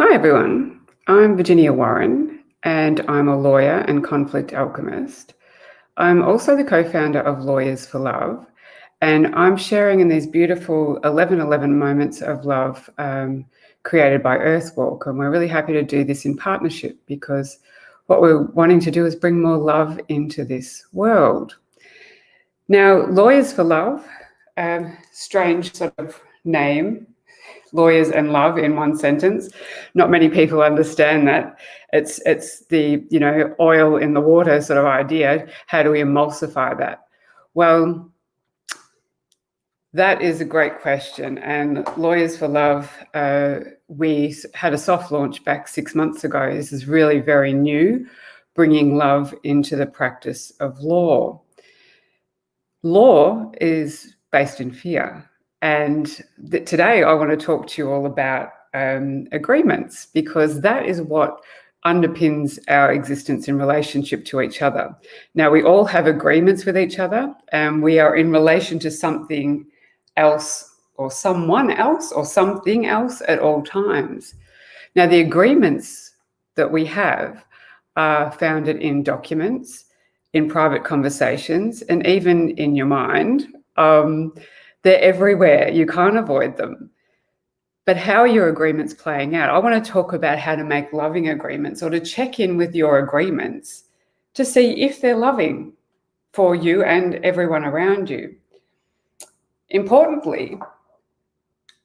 Hi everyone, I'm Virginia Warren and I'm a lawyer and conflict alchemist. I'm also the co-founder of Lawyers for Love, and I'm sharing in these beautiful 1111 moments of love created by Earthwalk, and we're really happy to do this in partnership because what we're wanting to do is bring more love into this world. Now, Lawyers for Love, strange sort of name, lawyers and love in one sentence. Not many people understand that. It's the oil in the water sort of idea. How do we emulsify that? Well, that is a great question. And Lawyers for Love, we had a soft launch back 6 months ago. This is really very new, bringing love into the practice of law. Law is based in fear. And today I want to talk to you all about agreements, because that is what underpins our existence in relationship to each other. Now, we all have agreements with each other, and we are in relation to something else or someone else or something else at all times. Now, the agreements that we have are founded in documents, in private conversations, and even in your mind. They're everywhere. You can't avoid them. But how are your agreements playing out? I want to talk about how to make loving agreements, or to check in with your agreements to see if they're loving for you and everyone around you. Importantly,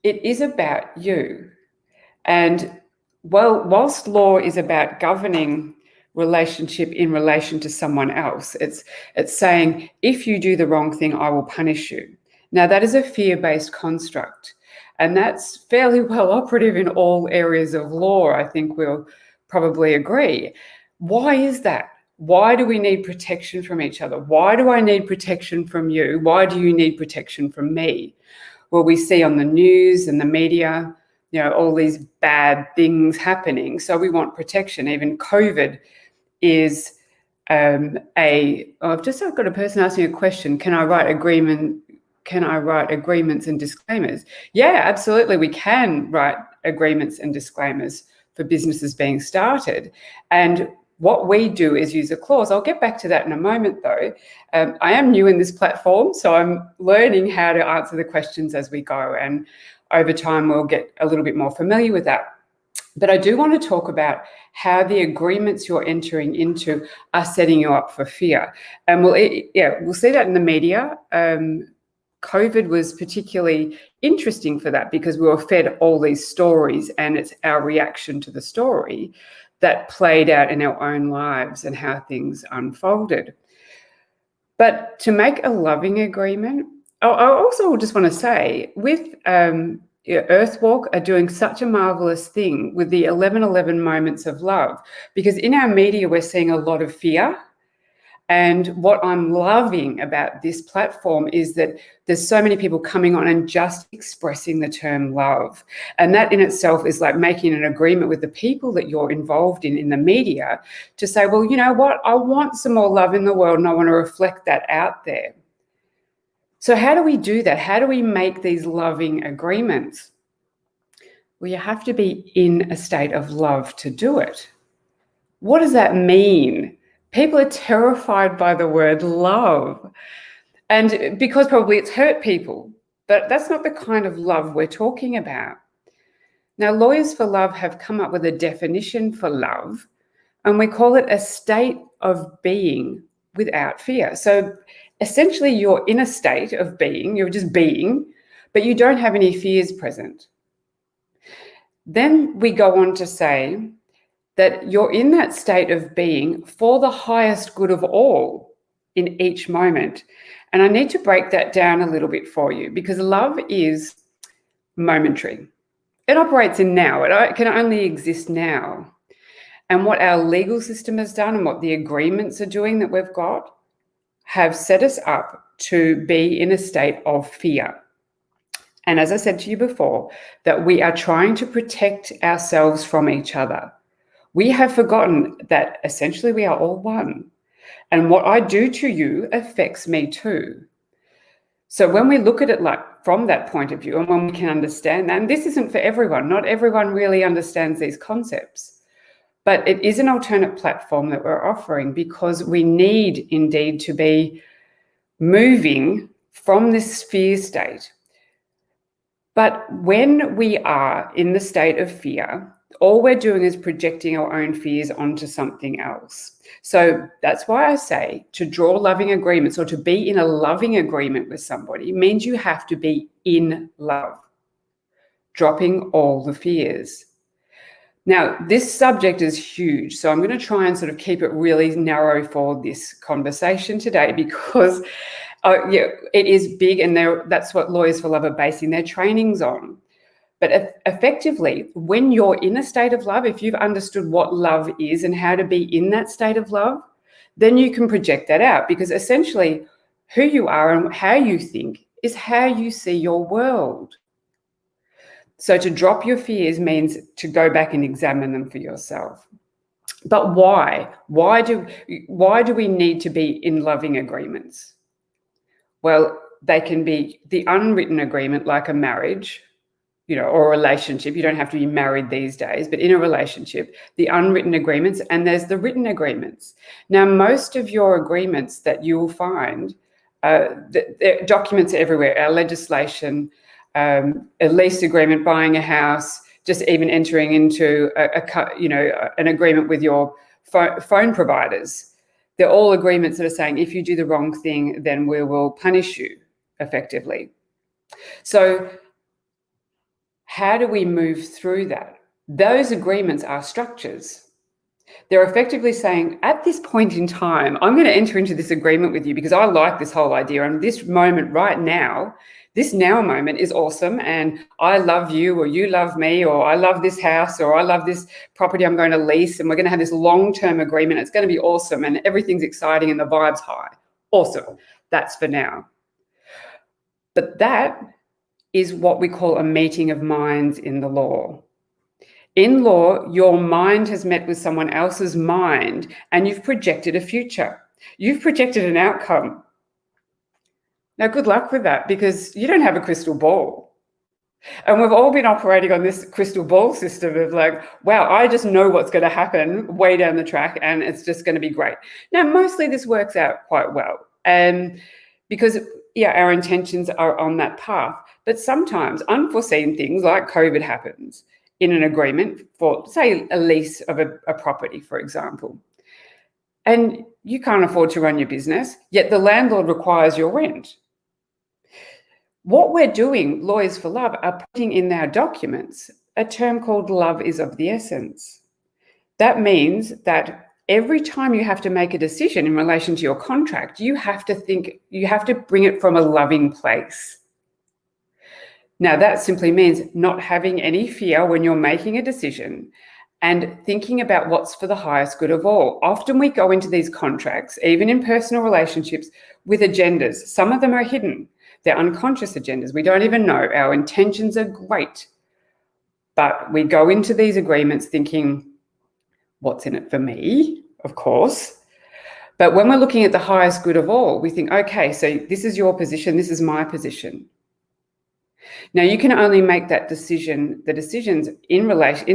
it is about you. And whilst law is about governing relationship in relation to someone else, it's saying, if you do the wrong thing, I will punish you. Now, that is a fear-based construct, and that's fairly well operative in all areas of law. I think we'll probably agree. Why is that? Why do we need protection from each other? Why do I need protection from you? Why do you need protection from me? Well, we see on the news and the media, all these bad things happening. So we want protection. Even COVID is I've got a person asking a question. Can I write agreements and disclaimers? Yeah, absolutely. We can write agreements and disclaimers for businesses being started. And what we do is use a clause. I'll get back to that in a moment, though. I am new in this platform, so I'm learning how to answer the questions as we go. And over time, we'll get a little bit more familiar with that. But I do want to talk about how the agreements you're entering into are setting you up for fear. And we'll see that in the media. COVID was particularly interesting for that, because we were fed all these stories, and it's our reaction to the story that played out in our own lives and how things unfolded. But to make a loving agreement, I also just want to say, with Earthwalk are doing such a marvelous thing with the 1111 moments of love, because in our media, we're seeing a lot of fear. And what I'm loving about this platform is that there's so many people coming on and just expressing the term love. And that in itself is like making an agreement with the people that you're involved in the media, to say, well, you know what? I want some more love in the world, and I want to reflect that out there. So how do we do that? How do we make these loving agreements? Well, you have to be in a state of love to do it. What does that mean? People are terrified by the word love, and because probably it's hurt people, but that's not the kind of love we're talking about. Now, Lawyers for Love have come up with a definition for love, and we call it a state of being without fear. So essentially, you're in a state of being, you're just being, but you don't have any fears present. Then we go on to say that you're in that state of being for the highest good of all in each moment. And I need to break that down a little bit for you, because love is momentary. It operates in now. It can only exist now. And what our legal system has done, and what the agreements are doing that we've got, have set us up to be in a state of fear. And as I said to you before, that we are trying to protect ourselves from each other. We have forgotten that essentially we are all one. And what I do to you affects me too. So when we look at it like from that point of view, and when we can understand that, and this isn't for everyone, not everyone really understands these concepts, but it is an alternate platform that we're offering because we need indeed to be moving from this fear state. But when we are in the state of fear, all we're doing is projecting our own fears onto something else. So that's why I say to draw loving agreements or to be in a loving agreement with somebody means you have to be in love, dropping all the fears. Now, this subject is huge, so I'm going to try and sort of keep it really narrow for this conversation today because it is big, and that's what Lawyers for Love are basing their trainings on. But effectively, when you're in a state of love, if you've understood what love is and how to be in that state of love, then you can project that out, because essentially who you are and how you think is how you see your world. So to drop your fears means to go back and examine them for yourself. But why? Why do we need to be in loving agreements? Well, they can be the unwritten agreement, like a marriage, or a relationship. You don't have to be married these days, but in a relationship, the unwritten agreements, and there's the written agreements. Now, most of your agreements that you will find, documents are everywhere, our legislation, a lease agreement, buying a house, just even entering into an agreement with your phone providers. They're all agreements that are saying if you do the wrong thing, then we will punish you effectively. So how do we move through that? Those agreements are structures. They're effectively saying, at this point in time, I'm going to enter into this agreement with you because I like this whole idea. And this moment right now, this now moment is awesome. And I love you, or you love me, or I love this house, or I love this property I'm going to lease. And we're going to have this long-term agreement. It's going to be awesome. And everything's exciting and the vibe's high. Awesome. That's for now. But that is what we call a meeting of minds in the law. In law, your mind has met with someone else's mind and you've projected a future. You've projected an outcome. Now, good luck with that, because you don't have a crystal ball. And we've all been operating on this crystal ball system of like, wow, I just know what's going to happen way down the track and it's just going to be great. Now, mostly this works out quite well. And because, our intentions are on that path. But sometimes unforeseen things like COVID happens in an agreement for, say, a lease of a property, for example. And you can't afford to run your business, yet the landlord requires your rent. What we're doing, Lawyers for Love, are putting in our documents a term called love is of the essence. That means that every time you have to make a decision in relation to your contract, you have to bring it from a loving place. Now, that simply means not having any fear when you're making a decision and thinking about what's for the highest good of all. Often we go into these contracts, even in personal relationships, with agendas. Some of them are hidden. They're unconscious agendas. We don't even know. Our intentions are great. But we go into these agreements thinking, what's in it for me? Of course. But when we're looking at the highest good of all, we think, okay, so this is your position, this is my position. Now, you can only make the decisions in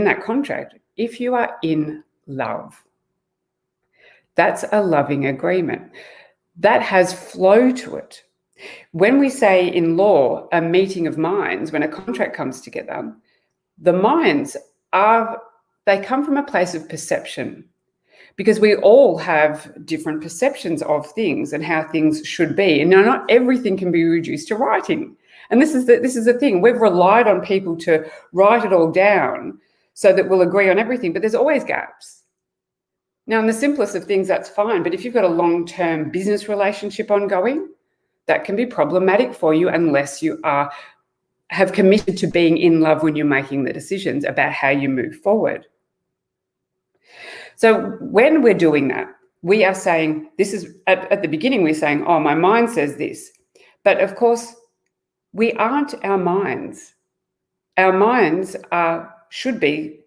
that contract, if you are in love. That's a loving agreement. That has flow to it. When we say in law, a meeting of minds, when a contract comes together, the minds they come from a place of perception, because we all have different perceptions of things and how things should be. And not everything can be reduced to writing. And this is the thing. We've relied on people to write it all down so that we'll agree on everything, but there's always gaps. Now, in the simplest of things, that's fine. But if you've got a long-term business relationship ongoing, that can be problematic for you unless you have committed to being in love when you're making the decisions about how you move forward. So when we're doing that, we are saying, this is at the beginning, we're saying, oh, my mind says this. But of course, we aren't our minds. Our minds should be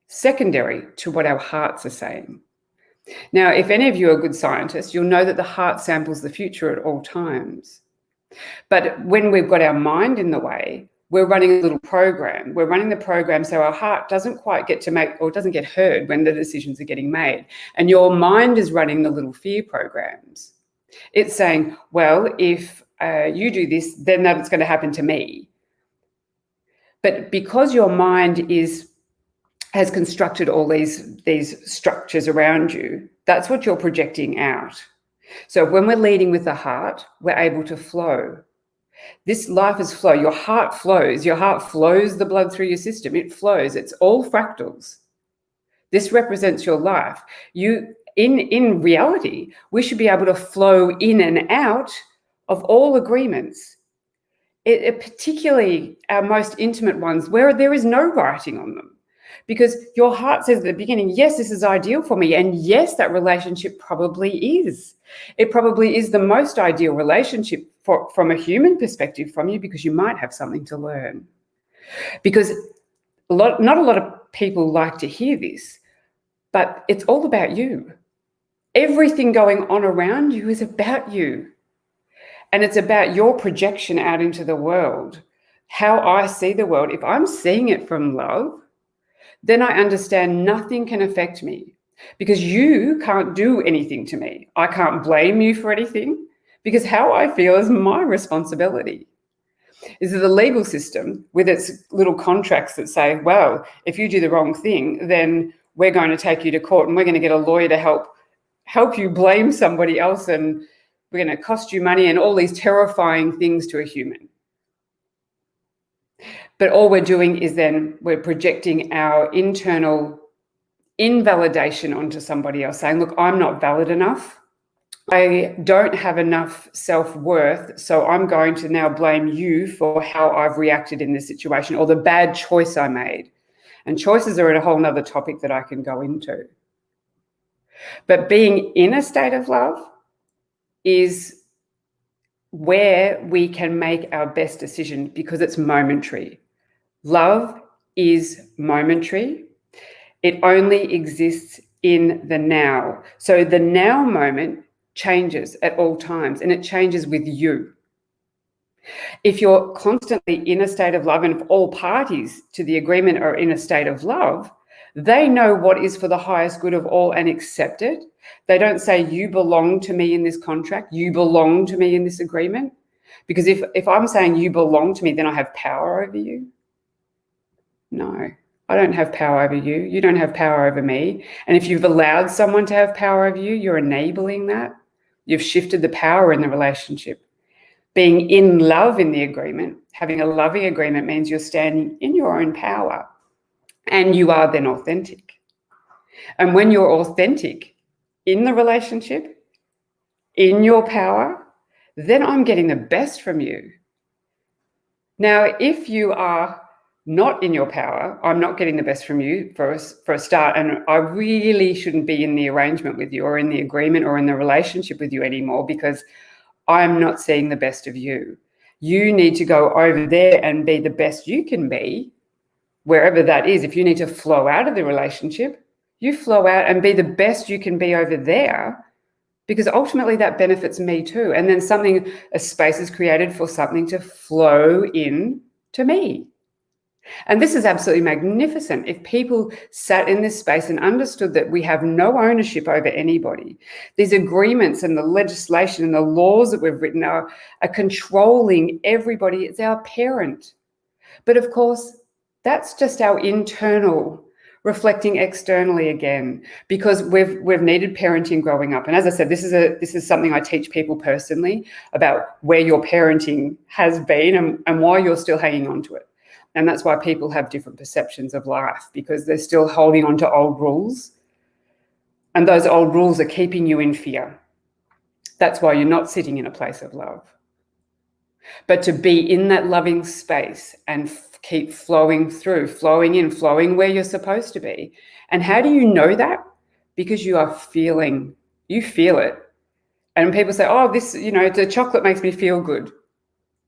secondary to what our hearts are saying. Now, if any of you are good scientists, you'll know that the heart samples the future at all times. But when we've got our mind in the way, we're running a little program. We're running the program so our heart doesn't quite get to make, or doesn't get heard when the decisions are getting made. And your mind is running the little fear programs. It's saying, well, if you do this, then that's going to happen to me. But because your mind has constructed all these structures around you, that's what you're projecting out. So when we're leading with the heart, we're able to flow. This life is flow. Your heart flows. Your heart flows the blood through your system. It flows. It's all fractals. This represents your life. In reality, we should be able to flow in and out of all agreements, particularly our most intimate ones where there is no writing on them. Because your heart says at the beginning, yes, this is ideal for me. And yes, that relationship probably is. It probably is the most ideal relationship from a human perspective from you, because you might have something to learn. Because not a lot of people like to hear this, but it's all about you. Everything going on around you is about you. And it's about your projection out into the world. How I see the world, if I'm seeing it from love, then I understand nothing can affect me, because you can't do anything to me. I can't blame you for anything, because how I feel is my responsibility. This is the legal system with its little contracts that say, well, if you do the wrong thing, then we're going to take you to court and we're going to get a lawyer to help you blame somebody else, and we're going to cost you money, and all these terrifying things to a human. But all we're doing is then we're projecting our internal invalidation onto somebody else, saying, look, I'm not valid enough. I don't have enough self-worth, so I'm going to now blame you for how I've reacted in this situation, or the bad choice I made. And choices are a whole nother topic that I can go into. But being in a state of love is where we can make our best decision, because it's momentary. Love is momentary. It only exists in the now. So the now moment changes at all times, and it changes with you. If you're constantly in a state of love, and if all parties to the agreement are in a state of love, they know what is for the highest good of all and accept it. They don't say, you belong to me in this contract, you belong to me in this agreement. Because if I'm saying you belong to me, then I have power over you. No, I don't have power over you. You don't have power over me. And if you've allowed someone to have power over you, you're enabling that. You've shifted the power in the relationship. Being in love in the agreement, having a loving agreement, means you're standing in your own power, and you are then authentic. And when you're authentic in the relationship, in your power, then I'm getting the best from you. Now, if you are not in your power, I'm not getting the best from you for a start, and I really shouldn't be in the arrangement with you, or in the agreement, or in the relationship with you anymore, because I'm not seeing the best of you. You need to go over there and be the best you can be, wherever that is. If you need to flow out of the relationship, you flow out and be the best you can be over there, because ultimately that benefits me too. And then a space is created for something to flow in to me. And this is absolutely magnificent. If people sat in this space and understood that we have no ownership over anybody, these agreements and the legislation and the laws that we've written are controlling everybody. It's our parent. But of course, that's just our internal reflecting externally again, because we've needed parenting growing up. And as I said, this is something I teach people personally, about where your parenting has been and why you're still hanging on to it. And that's why people have different perceptions of life, because they're still holding on to old rules. And those old rules are keeping you in fear. That's why you're not sitting in a place of love. But to be in that loving space and keep flowing through, flowing in, flowing where you're supposed to be. And how do you know that? Because you feel it. And people say, oh, the chocolate makes me feel good.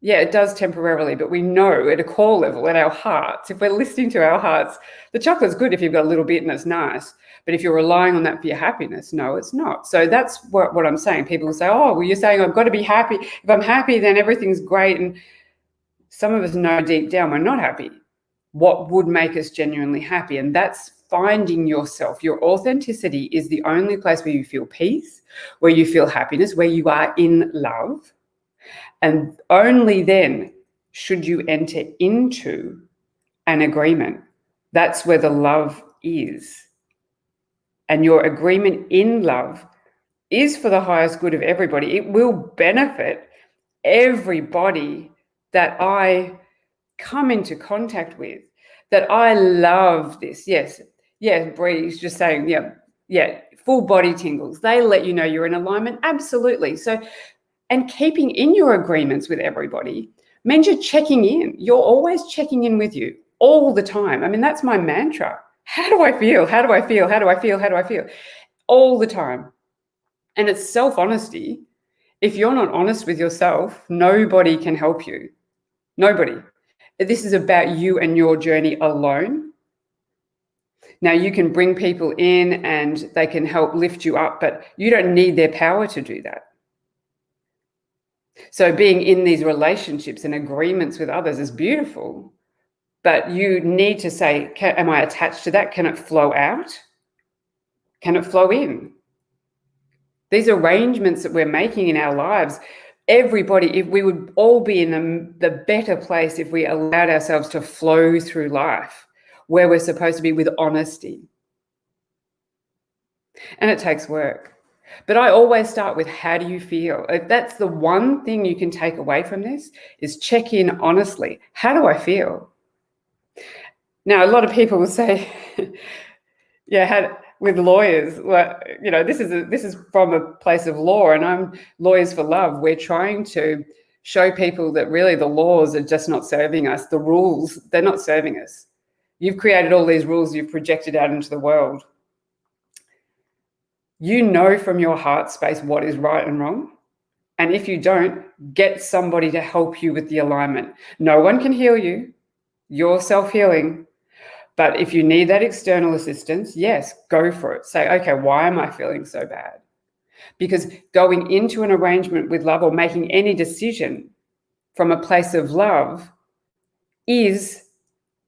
Yeah, it does temporarily, but we know at a core level, at our hearts, if we're listening to our hearts, the chocolate's good if you've got a little bit and it's nice. But if you're relying on that for your happiness, no, it's not. So that's what I'm saying. People will say, oh, well, you're saying I've got to be happy. If I'm happy, then everything's great. And some of us know deep down we're not happy. What would make us genuinely happy? And that's finding yourself. Your authenticity is the only place where you feel peace, where you feel happiness, where you are in love. And only then should you enter into an agreement. That's where the love is. And your agreement in love is for the highest good of everybody. It will benefit everybody that I come into contact with, that I love this. Yes, Bree's just saying, yeah, full body tingles. They let you know you're in alignment. Absolutely. So, and keeping in your agreements with everybody means you're checking in. You're always checking in with you all the time. I mean, that's my mantra. How do I feel? How do I feel? How do I feel? How do I feel? All the time. And it's self-honesty. If you're not honest with yourself, nobody can help you. Nobody. This is about you and your journey alone. Now, you can bring people in and they can help lift you up, but you don't need their power to do that. So being in these relationships and agreements with others is beautiful, but you need to say, am I attached to that? Can it flow out? Can it flow in? These arrangements that we're making in our lives, everybody, if we would all be in the better place if we allowed ourselves to flow through life where we're supposed to be with honesty. And it takes work. But I always start with, how do you feel? If that's the one thing you can take away from this, is check in honestly. How do I feel? Now, a lot of people will say, with lawyers, well, this is from a place of law, and I'm Lawyers for Love. We're trying to show people that really the laws are just not serving us. The rules, they're not serving us. You've created all these rules you've projected out into the world. You know from your heart space what is right and wrong. And if you don't, get somebody to help you with the alignment. No one can heal you. You're self-healing. But if you need that external assistance, yes, go for it. Say, okay, why am I feeling so bad? Because going into an arrangement with love or making any decision from a place of love is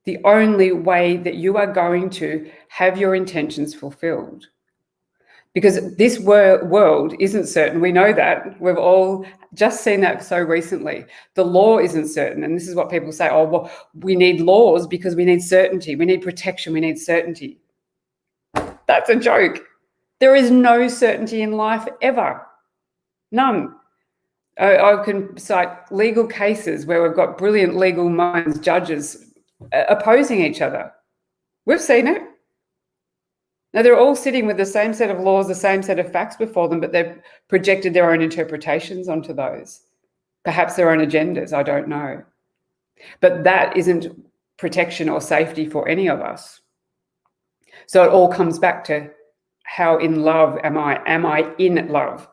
the only way that you are going to have your intentions fulfilled. Because this world isn't certain. We know that. We've all just seen that so recently. The law isn't certain. And this is what people say, oh, well, we need laws because we need certainty. We need protection. We need certainty. That's a joke. There is no certainty in life ever. None. I can cite legal cases where we've got brilliant legal minds, judges opposing each other. We've seen it. Now, they're all sitting with the same set of laws, the same set of facts before them, but they've projected their own interpretations onto those. Perhaps their own agendas, I don't know. But that isn't protection or safety for any of us. So it all comes back to, how in love am I? Am I in love?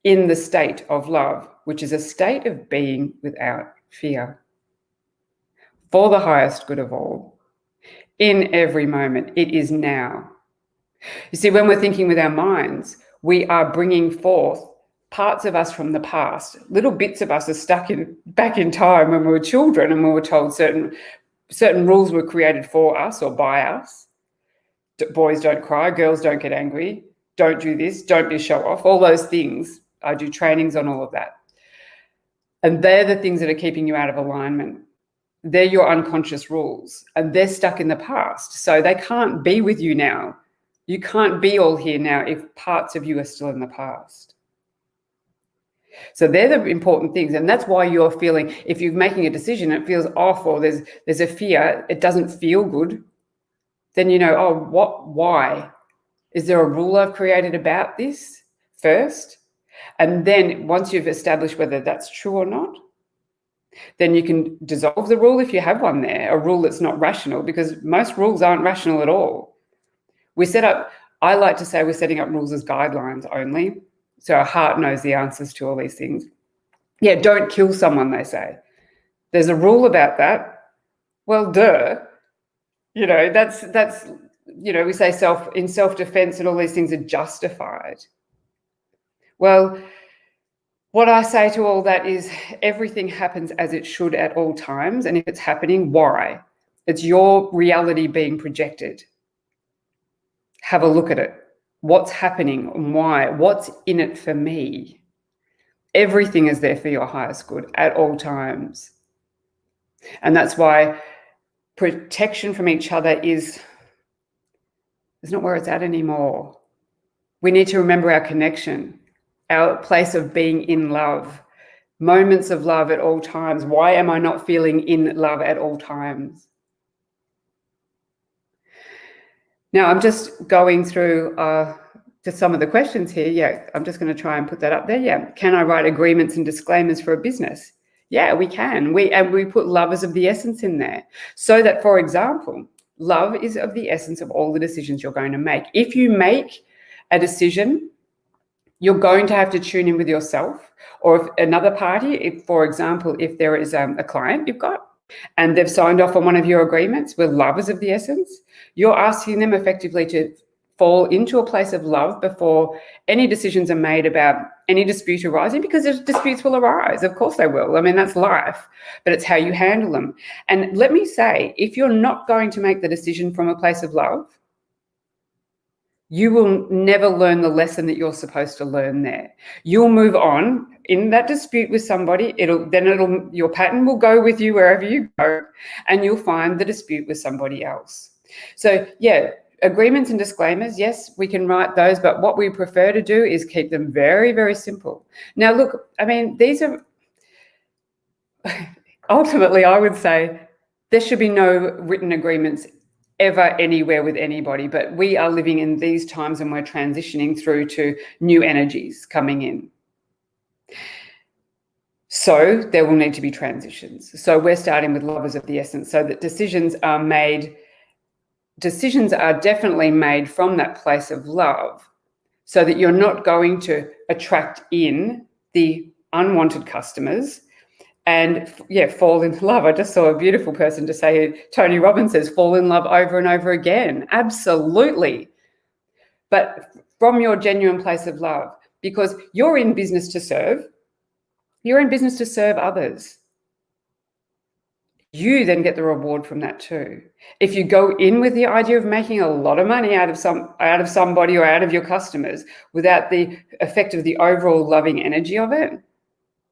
In the state of love, which is a state of being without fear. For the highest good of all. In every moment, it is now. You see, when we're thinking with our minds, we are bringing forth parts of us from the past. Little bits of us are stuck back in time when we were children and we were told certain rules were created for us or by us. Boys don't cry, girls don't get angry, don't do this, don't be a show off, all those things. I do trainings on all of that. And they're the things that are keeping you out of alignment. They're your unconscious rules, and they're stuck in the past. So they can't be with you now. You can't be all here now if parts of you are still in the past. So they're the important things. And that's why you're feeling, if you're making a decision, it feels off, or there's a fear, it doesn't feel good, then you know, oh, why? Is there a rule I've created about this first? And then once you've established whether that's true or not, then you can dissolve the rule if you have one there, a rule that's not rational, because most rules aren't rational at all. I like to say we're setting up rules as guidelines only. So our heart knows the answers to all these things. Yeah, don't kill someone, they say. There's a rule about that. Well, duh. You know, that's you know, we say in self-defense and all these things are justified. Well, what I say to all that is everything happens as it should at all times. And if it's happening, why? It's your reality being projected. Have a look at it. What's happening and why? What's in it for me? Everything is there for your highest good at all times. And that's why protection from each other is not where it's at anymore. We need to remember our connection, our place of being in love, moments of love at all times. Why am I not feeling in love at all times? Now, I'm just going through to some of the questions here. Yeah, I'm just going to try and put that up there. Yeah. Can I write agreements and disclaimers for a business? Yeah, we can. We put love as of the essence in there so that, for example, love is of the essence of all the decisions you're going to make. If you make a decision, you're going to have to tune in with yourself or if another party. If, for example, if there is a client you've got and they've signed off on one of your agreements where love is of the essence, you're asking them effectively to fall into a place of love before any decisions are made about any dispute arising, because disputes will arise. Of course they will. I mean, that's life, but it's how you handle them. And let me say, if you're not going to make the decision from a place of love, you will never learn the lesson that you're supposed to learn there. You'll move on in that dispute with somebody. Your pattern will go with you wherever you go, and you'll find the dispute with somebody else. So yeah, agreements and disclaimers, yes, we can write those, but what we prefer to do is keep them very, very simple. Now, look, I mean, these are ultimately, I would say there should be no written agreements ever anywhere with anybody, but we are living in these times and we're transitioning through to new energies coming in. So there will need to be transitions. So we're starting with love as of the essence, so that decisions are definitely made from that place of love, so that you're not going to attract in the unwanted customers and fall in love. I just saw a beautiful person to say, Tony Robbins says, fall in love over and over again. Absolutely. But from your genuine place of love, because you're in business to serve. You're in business to serve others. You then get the reward from that too. If you go in with the idea of making a lot of money out of somebody or out of your customers without the effect of the overall loving energy of it,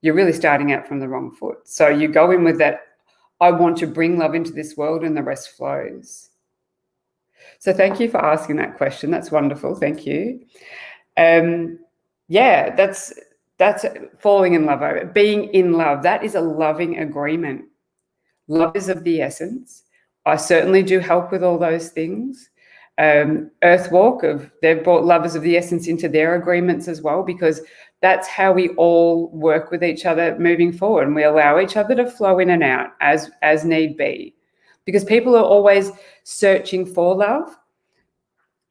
you're really starting out from the wrong foot. So you go in with that, I want to bring love into this world, and the rest flows. So thank you for asking that question. That's wonderful. Thank you. Yeah, that's falling in love. Being in love, that is a loving agreement. Love is of the essence. I certainly do help with all those things. Earthwalk, they've brought love is of the essence into their agreements as well, because that's how we all work with each other moving forward, and we allow each other to flow in and out as need be, because people are always searching for love.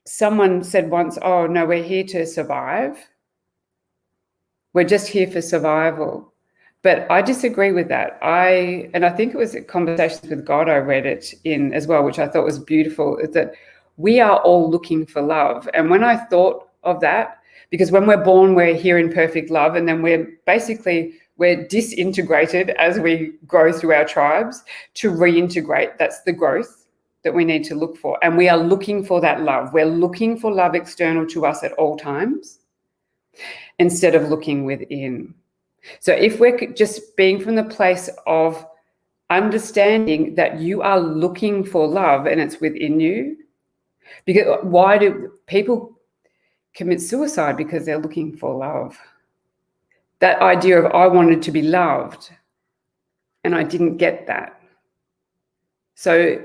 Someone said once, oh no, we're here to survive. We're just here for survival. But I disagree with that. I think it was Conversations with God I read it in as well, which I thought was beautiful, is that we are all looking for love. And when I thought of that, because when we're born, we're here in perfect love, and then we're disintegrated as we grow through our tribes to reintegrate. That's the growth that we need to look for. And we are looking for that love. We're looking for love external to us at all times instead of looking within. So if we're just being from the place of understanding that you are looking for love and it's within you, because why do people commit suicide? Because they're looking for love. That idea of I wanted to be loved and I didn't get that. So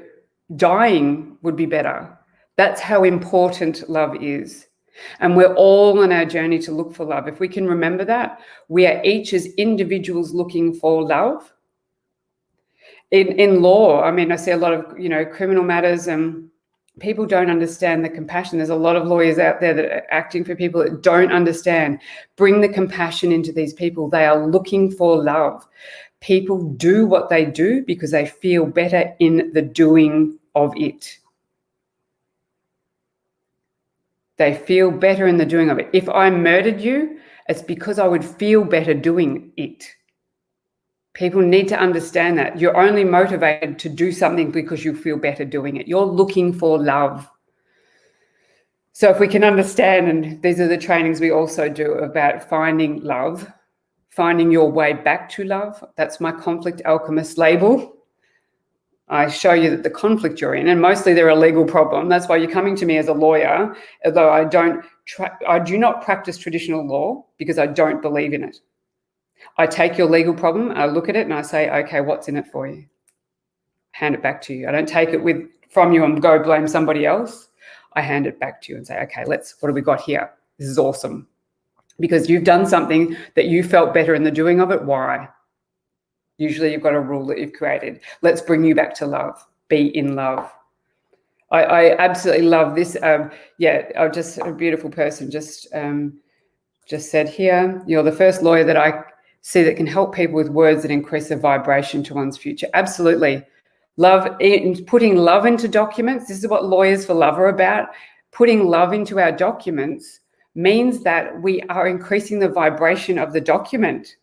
dying would be better. That's how important love is. And we're all on our journey to look for love. If we can remember that, we are each as individuals looking for love. In law, I mean, I see a lot of, criminal matters and people don't understand the compassion. There's a lot of lawyers out there that are acting for people that don't understand. Bring the compassion into these people. They are looking for love. People do what they do because they feel better in the doing of it. They feel better in the doing of it. If I murdered you, it's because I would feel better doing it. People need to understand that. You're only motivated to do something because you feel better doing it. You're looking for love. So if we can understand, and these are the trainings we also do about finding love, finding your way back to love. That's my conflict alchemist label. I show you that the conflict you're in, and mostly they're a legal problem. That's why you're coming to me as a lawyer, although I do not practice traditional law because I don't believe in it. I take your legal problem, I look at it and I say, okay, what's in it for you? Hand it back to you. I don't take it from you and go blame somebody else. I hand it back to you and say, okay, what do we got here? This is awesome. Because you've done something that you felt better in the doing of it. Why? Usually you've got a rule that you've created. Let's bring you back to love. Be in love. I absolutely love this. Just a beautiful person just said here, you're the first lawyer that I see that can help people with words that increase the vibration to one's future. Absolutely. Putting love into documents. This is what Lawyers for Love are about. Putting love into our documents means that we are increasing the vibration of the document.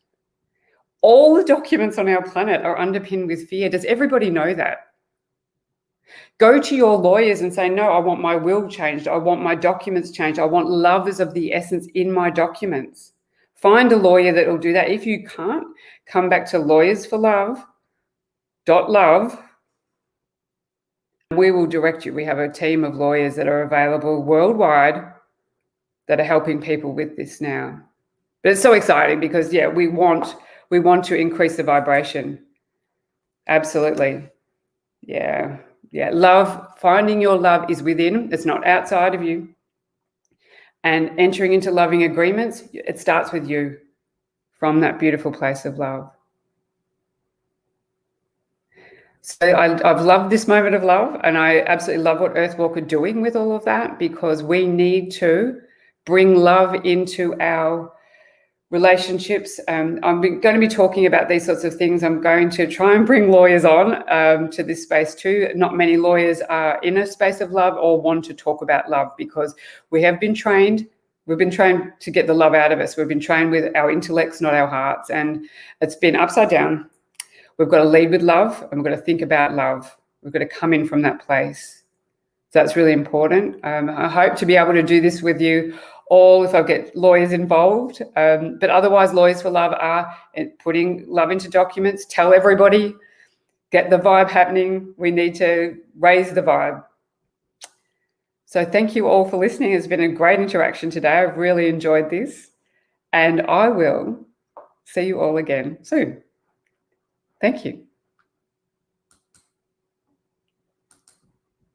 All the documents on our planet are underpinned with fear. Does everybody know that? Go to your lawyers and say, no, I want my will changed. I want my documents changed. I want love as of the essence in my documents. Find a lawyer that will do that. If you can't, come back to lawyers4love.love. We will direct you. We have a team of lawyers that are available worldwide that are helping people with this now. But it's so exciting because, we want to increase the vibration. Absolutely. Yeah. Love, finding your love is within. It's not outside of you. And entering into loving agreements, it starts with you from that beautiful place of love. So I've loved this moment of love, and I absolutely love what Earthwalk are doing with all of that, because we need to bring love into our relationships. I'm going to be talking about these sorts of things. I'm going to try and bring lawyers on to this space too. Not many lawyers are in a space of love or want to talk about love, because we have been trained. We've been trained to get the love out of us. We've been trained with our intellects, not our hearts, and it's been upside down. We've got to lead with love, and we've got to think about love. We've got to come in from that place. So that's really important. I hope to be able to do this with you all if I get lawyers involved. But otherwise, Lawyers for Love are putting love into documents. Tell everybody, get the vibe happening. We need to raise the vibe. So thank you all for listening. It's been a great interaction today. I've really enjoyed this. And I will see you all again soon. Thank you.